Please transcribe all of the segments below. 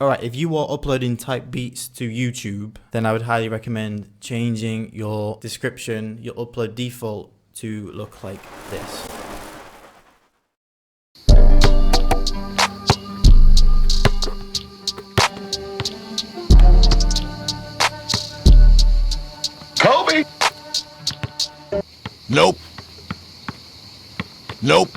Alright, if you are uploading type beats to YouTube, then I would highly recommend changing your description, your upload default to look like this. Kobe! Nope. Nope.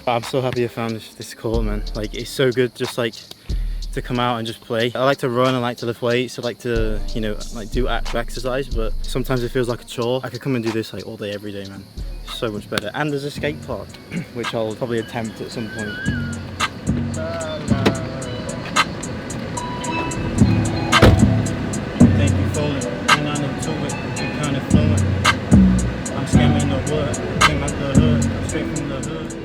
I'm so happy I found this court, man. Like, it's so good just like to come out and just play. I like to run, I like to lift weights, I like to, you know, like do actual exercise, but sometimes it feels like a chore. I could come and do this like all day, every day, man. It's so much better. And there's a skate park, which I'll probably attempt at some point. Thank you for it, and I'm into it, I'm kind of fluent. I'm scamming the wood, came out the hood, straight from the hood.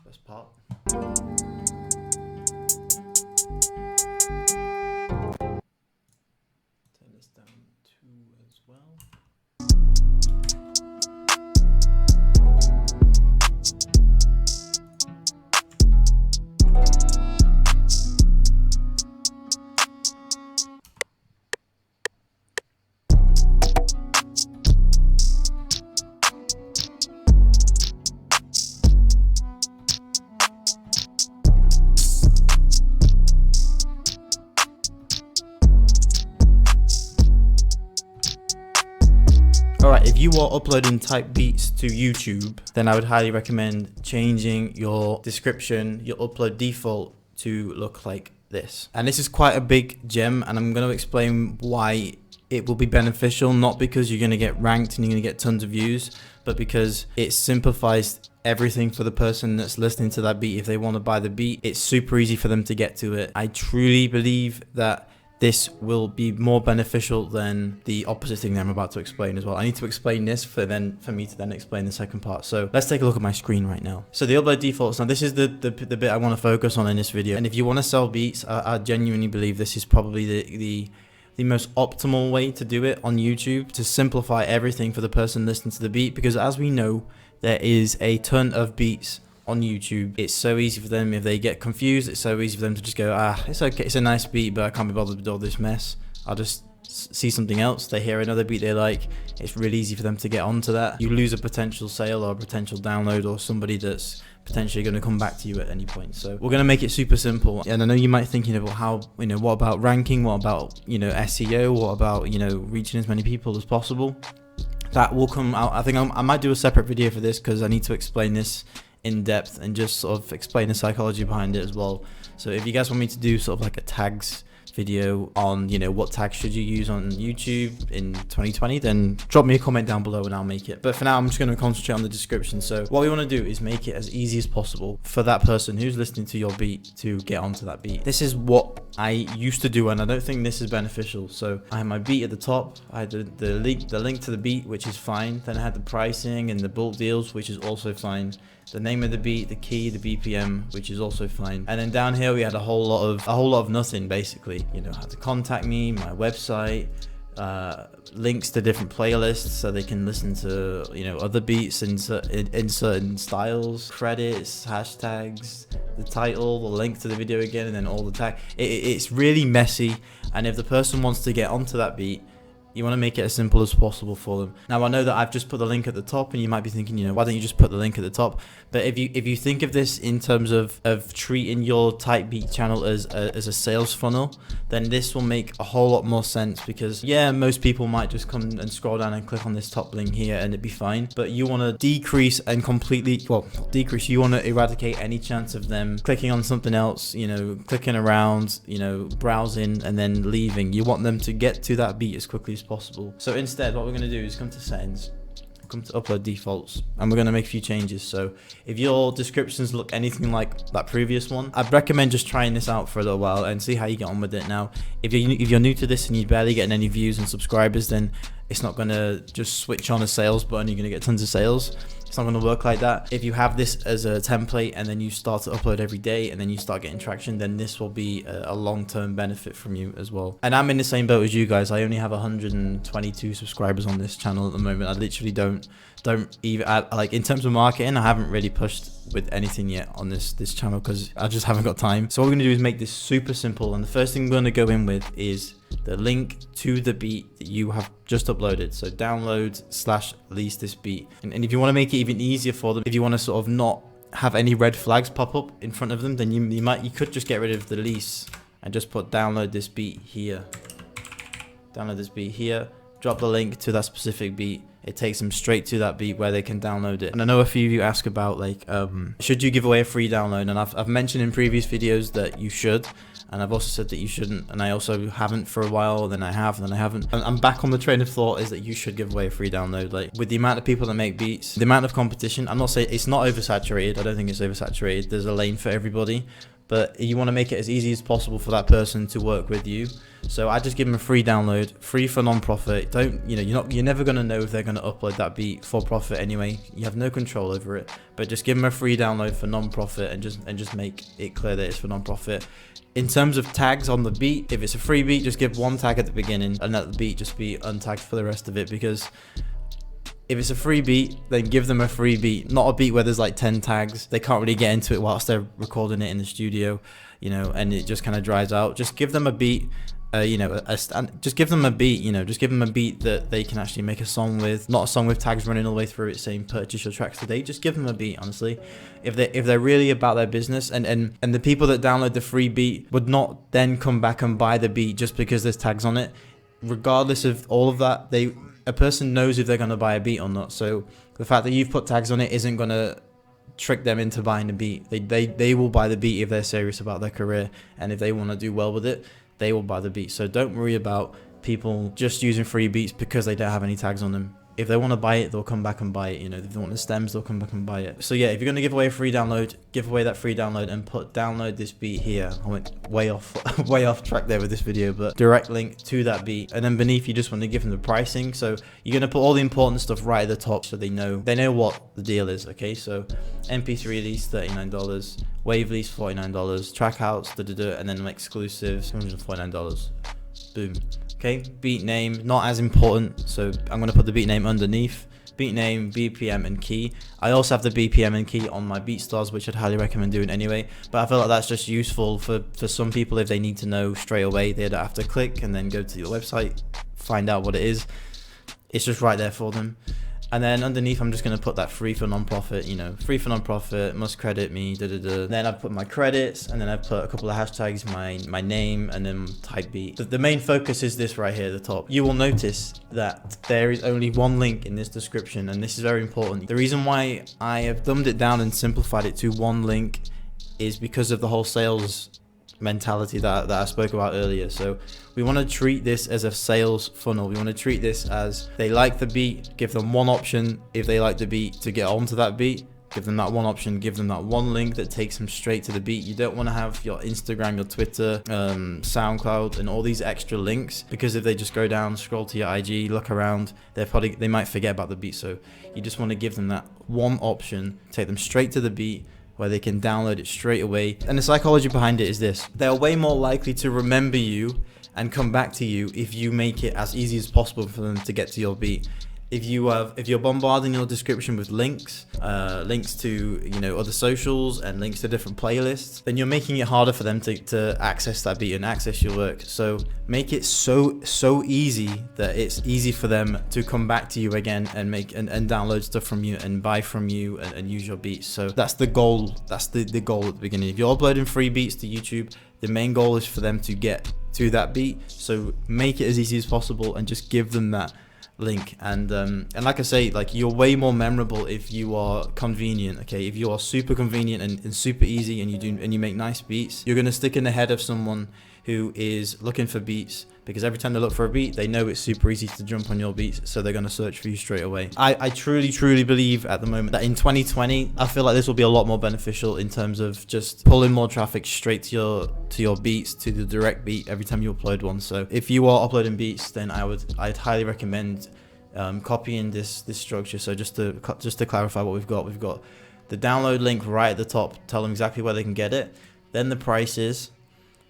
Best part. Turn this down too as well. Alright, if you are uploading type beats to YouTube, then I would highly recommend changing your description, your upload default to look like this. And this is quite a big gem, and I'm going to explain why it will be beneficial, not because you're going to get ranked and you're going to get tons of views, but because it simplifies everything for the person that's listening to that beat. If they want to buy the beat, it's super easy for them to get to it. I truly believe that this will be more beneficial than the opposite thing that I'm about to explain as well. I need to explain this for me to then explain the second part. So let's take a look at my screen right now. So the upload defaults, now this is the bit I want to focus on in this video. And if you want to sell beats, I genuinely believe this is probably the most optimal way to do it on YouTube, to simplify everything for the person listening to the beat, because as we know, there is a ton of beats on YouTube. It's so easy for them, if they get confused, it's so easy for them to just go, it's okay, it's a nice beat, but I can't be bothered with all this mess. I'll just see something else. They hear another beat they like, it's really easy for them to get onto that. You lose a potential sale or a potential download, or somebody that's potentially going to come back to you at any point. So we're going to make it super simple. And I know you might think, well, how, what about ranking? What about, SEO? What about, reaching as many people as possible? That will come out. I think I might do a separate video for this, because I need to explain this in depth and just sort of explain the psychology behind it as well. So if you guys want me to do sort of like a tags video on, you know, what tags should you use on YouTube in 2020, then drop me a comment down below and I'll make it. But for now, I'm just going to concentrate on the description. So what we want to do is make it as easy as possible for that person who's listening to your beat to get onto that beat. This is what I used to do, and I don't think this is beneficial. So I had my beat at the top, I had the link to the beat, which is fine. Then I had the pricing and the bulk deals, which is also fine. The name of the beat, the key, the BPM, which is also fine. And then down here we had a whole lot of nothing, basically. You know, how to contact me, my website, links to different playlists so they can listen to, you know, other beats in certain styles, credits, hashtags, the title, the link to the video again, and then all the tag. It's really messy, and if the person wants to get onto that beat, you want to make it as simple as possible for them. Now, I know that I've just put the link at the top, and you might be thinking, you know, why don't you just put the link at the top? But if you think of this in terms of treating your Type Beat channel as a sales funnel, then this will make a whole lot more sense, because yeah, most people might just come and scroll down and click on this top link here and it'd be fine. But you want to decrease and you want to eradicate any chance of them clicking on something else, you know, clicking around, you know, browsing and then leaving. You want them to get to that beat as quickly as possible. So instead, what we're going to do is come to settings, come to upload defaults, and we're going to make a few changes. So if your descriptions look anything like that previous one, I'd recommend just trying this out for a little while and see how you get on with it. Now, if you're new to this and you're barely getting any views and subscribers, then it's not going to just switch on a sales button, you're going to get tons of sales. It's not going to work like that. If you have this as a template and then you start to upload every day and then you start getting traction, then this will be a long-term benefit from you as well. And I'm in the same boat as you guys. I only have 122 subscribers on this channel at the moment. I literally don't even, like, in terms of marketing, I haven't really pushed with anything yet on this channel because I just haven't got time. So what we're going to do is make this super simple, and the first thing we're going to go in with is the link to the beat that you have just uploaded. So download/release this beat. And if you want to make it even easier for them, if you want to sort of not have any red flags pop up in front of them, then you could just get rid of the release and just put download this beat here. Download this beat here. Drop the link to that specific beat. It takes them straight to that beat where they can download it. And I know a few of you ask about, like, should you give away a free download? And I've mentioned in previous videos that you should, and I've also said that you shouldn't, and I also haven't for a while, then I have, and then I haven't. I'm back on the train of thought is that you should give away a free download. Like, with the amount of people that make beats, the amount of competition, I'm not saying it's not oversaturated. I don't think it's oversaturated. There's a lane for everybody. But you want to make it as easy as possible for that person to work with you. So I just give them a free download, free for non-profit. You're never going to know if they're going to upload that beat for profit anyway. You have no control over it. But just give them a free download for non-profit and just make it clear that it's for non-profit. In terms of tags on the beat, if it's a free beat, just give one tag at the beginning and let the beat just be untagged for the rest of it, because if it's a free beat, then give them a free beat, not a beat where there's like 10 tags. They can't really get into it whilst they're recording it in the studio, you know, and it just kind of dries out. Just give them a beat, just give them a beat, you know, just give them a beat that they can actually make a song with, not a song with tags running all the way through it saying purchase your tracks today. Just give them a beat, honestly. If they're really about their business, and the people that download the free beat would not then come back and buy the beat just because there's tags on it. Regardless of all of that, a person knows if they're going to buy a beat or not. So the fact that you've put tags on it isn't going to trick them into buying the beat. They will buy the beat if they're serious about their career, and if they want to do well with it, they will buy the beat. So don't worry about people just using free beats because they don't have any tags on them. If they want to buy it, they'll come back and buy it. You know, if they want the stems, they'll come back and buy it. So yeah, if you're going to give away a free download, give away that free download and put download this beat here. I went way off track there with this video, but direct link to that beat. And then beneath, you just want to give them the pricing. So you're going to put all the important stuff right at the top so they know what the deal is. Okay, so MP3 release $39, wave release $49, track outs, and then exclusives $149. Boom. Okay, beat name, not as important, so I'm going to put the beat name underneath. Beat name, BPM, and key. I also have the BPM and key on my BeatStars, which I'd highly recommend doing anyway, but I feel like that's just useful for some people if they need to know straight away. They don't have to click and then go to your website, find out what it is. It's just right there for them. And then underneath, I'm just going to put that free for non-profit, you know, free for non-profit, must credit me, Then I've put my credits, and then I've put a couple of hashtags, my name, and then type beat. The main focus is this right here at the top. You will notice that there is only one link in this description, and this is very important. The reason why I have dumbed it down and simplified it to one link is because of the whole sales mentality that I spoke about earlier. So we want to treat this as a sales funnel. We want to treat this as they like the beat, give them one option if they like the beat to get onto that beat. Give them that one option, give them that one link that takes them straight to the beat. You don't want to have your Instagram, your Twitter, SoundCloud, and all these extra links, because if they just go down, scroll to your IG, look around, they might forget about the beat. So you just want to give them that one option, take them straight to the beat, where they can download it straight away. And the psychology behind it is this: they're way more likely to remember you and come back to you if you make it as easy as possible for them to get to your beat. If you're bombarding your description with links to other socials and links to different playlists, then you're making it harder for them to access that beat and access your work. So make it so easy that it's easy for them to come back to you again and and download stuff from you and buy from you and use your beats. So that's the goal. That's the goal at the beginning. If you're uploading free beats to YouTube, the main goal is for them to get to that beat. So make it as easy as possible and just give them that link. And like I say, like, you're way more memorable if you are convenient. Okay, if you are super convenient and super easy and you make nice beats, you're gonna stick in the head of someone who is looking for beats, because every time they look for a beat, they know it's super easy to jump on your beats, so they're going to search for you straight away. I truly believe at the moment that in 2020, I feel like this will be a lot more beneficial in terms of just pulling more traffic straight to your beats, to the direct beat every time you upload one. So if you are uploading beats, then I'd highly recommend copying this structure. So just to clarify what we've got the download link right at the top, tell them exactly where they can get it, then the prices,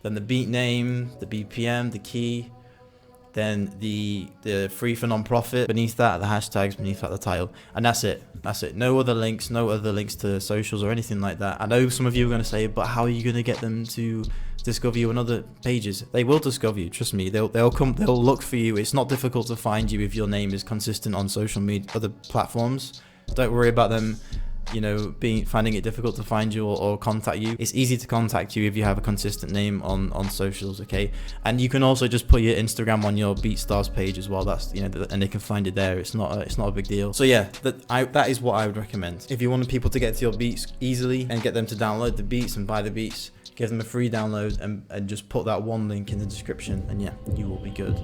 then the beat name, the BPM, the key, then the free for non-profit beneath that, the hashtags beneath that, the title, and that's it. No other links to socials or anything like that. I know some of you are going to say, but how are you going to get them to discover you on other pages? They will discover you, trust me. They'll look for you. It's not difficult to find you if your name is consistent on social media, other platforms. Don't worry about them finding it difficult to find you or contact you. It's easy to contact you if you have a consistent name on socials, okay? And you can also just put your Instagram on your BeatStars page as well. That's and they can find it there. It's not a big deal. So yeah, that is what I would recommend. If you want people to get to your beats easily and get them to download the beats and buy the beats, give them a free download and just put that one link in the description, and yeah, you will be good.